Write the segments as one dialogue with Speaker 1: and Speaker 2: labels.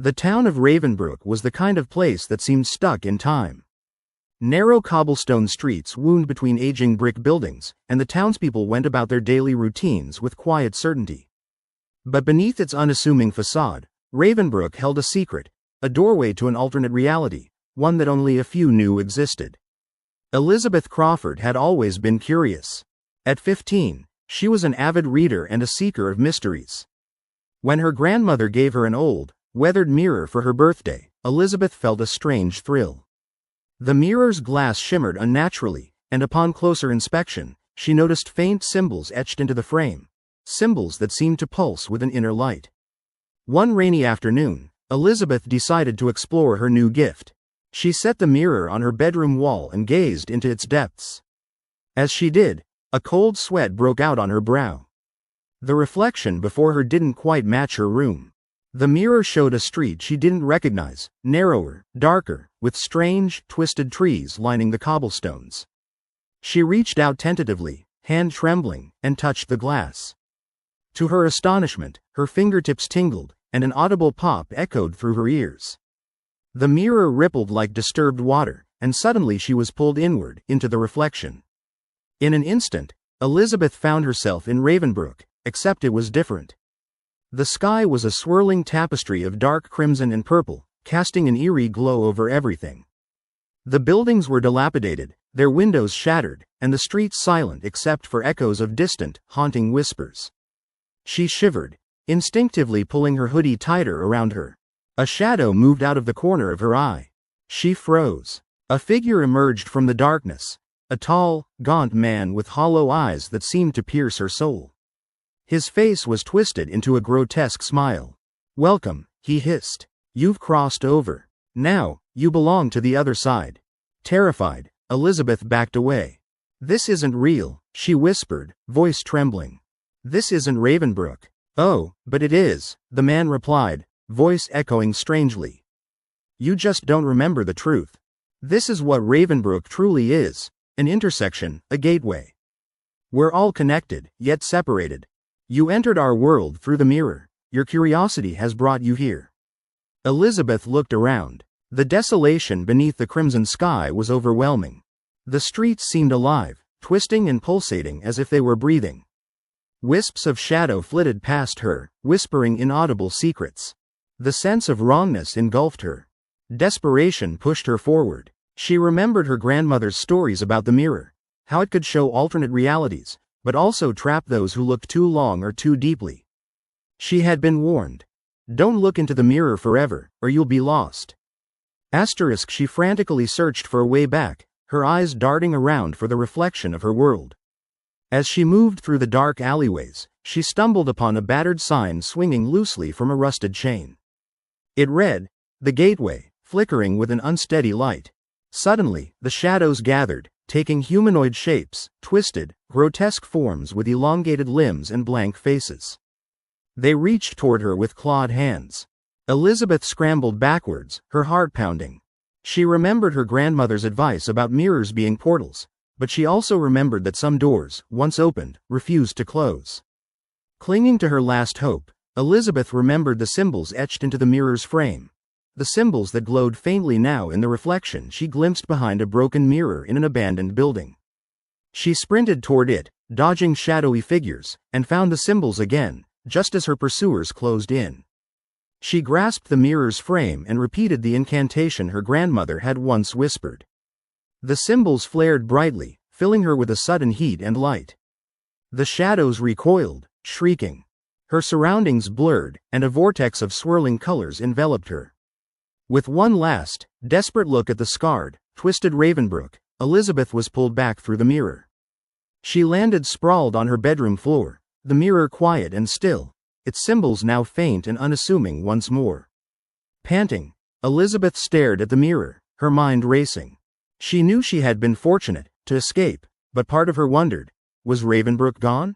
Speaker 1: The town of Ravenbrook was the kind of place that seemed stuck in time. Narrow cobblestone streets wound between aging brick buildings, and the townspeople went about their daily routines with quiet certainty. But beneath its unassuming facade, Ravenbrook held a secret, a doorway to an alternate reality, one that only a few knew existed. Elizabeth Crawford had always been curious. At 15, she was an avid reader and a seeker of mysteries. When her grandmother gave her an old, weathered mirror for her birthday, Elizabeth felt a strange thrill. The mirror's glass shimmered unnaturally, and upon closer inspection, she noticed faint symbols etched into the frame, symbols that seemed to pulse with an inner light. One rainy afternoon, Elizabeth decided to explore her new gift. She set the mirror on her bedroom wall and gazed into its depths. As she did, a cold sweat broke out on her brow. The reflection before her didn't quite match her room. The mirror showed a street she didn't recognize, narrower, darker, with strange, twisted trees lining the cobblestones. She reached out tentatively, hand trembling, and touched the glass. To her astonishment, her fingertips tingled, and an audible pop echoed through her ears. The mirror rippled like disturbed water, and suddenly she was pulled inward, into the reflection. In an instant, Elizabeth found herself in Ravenbrook, except it was different. The sky was a swirling tapestry of dark crimson and purple, casting an eerie glow over everything. The buildings were dilapidated, their windows shattered, and the streets silent except for echoes of distant, haunting whispers. She shivered, instinctively pulling her hoodie tighter around her. A shadow moved out of the corner of her eye. She froze. A figure emerged from the darkness, a tall, gaunt man with hollow eyes that seemed to pierce her soul. His face was twisted into a grotesque smile. "Welcome," he hissed. "You've crossed over. Now, you belong to the other side." Terrified, Elizabeth backed away. "This isn't real," she whispered, voice trembling. "This isn't Ravenbrook." "Oh, but it is," the man replied, voice echoing strangely. "You just don't remember the truth. This is what Ravenbrook truly is, an intersection, a gateway. We're all connected, yet separated. You entered our world through the mirror. Your curiosity has brought you here." Elizabeth looked around. The desolation beneath the crimson sky was overwhelming. The streets seemed alive, twisting and pulsating as if they were breathing. Wisps of shadow flitted past her, whispering inaudible secrets. The sense of wrongness engulfed her. Desperation pushed her forward. She remembered her grandmother's stories about the mirror, how it could show alternate realities, but also trap those who looked too long or too deeply. She had been warned. Don't look into the mirror forever, or you'll be lost. She frantically searched for a way back, her eyes darting around for the reflection of her world. As she moved through the dark alleyways, she stumbled upon a battered sign swinging loosely from a rusted chain. It read, "The Gateway," flickering with an unsteady light. Suddenly, the shadows gathered, taking humanoid shapes, twisted, grotesque forms with elongated limbs and blank faces. They reached toward her with clawed hands. Elizabeth scrambled backwards, her heart pounding. She remembered her grandmother's advice about mirrors being portals, but she also remembered that some doors, once opened, refused to close. Clinging to her last hope, Elizabeth remembered the symbols etched into the mirror's frame. The symbols that glowed faintly now in the reflection she glimpsed behind a broken mirror in an abandoned building. She sprinted toward it, dodging shadowy figures, and found the symbols again, just as her pursuers closed in. She grasped the mirror's frame and repeated the incantation her grandmother had once whispered. The symbols flared brightly, filling her with a sudden heat and light. The shadows recoiled, shrieking. Her surroundings blurred, and a vortex of swirling colors enveloped her. With one last, desperate look at the scarred, twisted Ravenbrook, Elizabeth was pulled back through the mirror. She landed sprawled on her bedroom floor, the mirror quiet and still, its symbols now faint and unassuming once more. Panting, Elizabeth stared at the mirror, her mind racing. She knew she had been fortunate to escape, but part of her wondered, was Ravenbrook gone?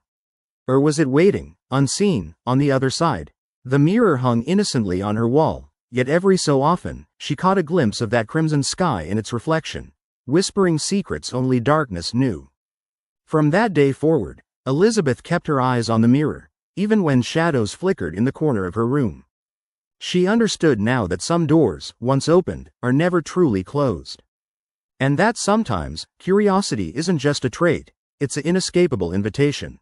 Speaker 1: Or was it waiting, unseen, on the other side? The mirror hung innocently on her wall. Yet every so often, she caught a glimpse of that crimson sky in its reflection, whispering secrets only darkness knew. From that day forward, Elizabeth kept her eyes on the mirror, even when shadows flickered in the corner of her room. She understood now that some doors, once opened, are never truly closed. And that sometimes, curiosity isn't just a trait, it's an inescapable invitation.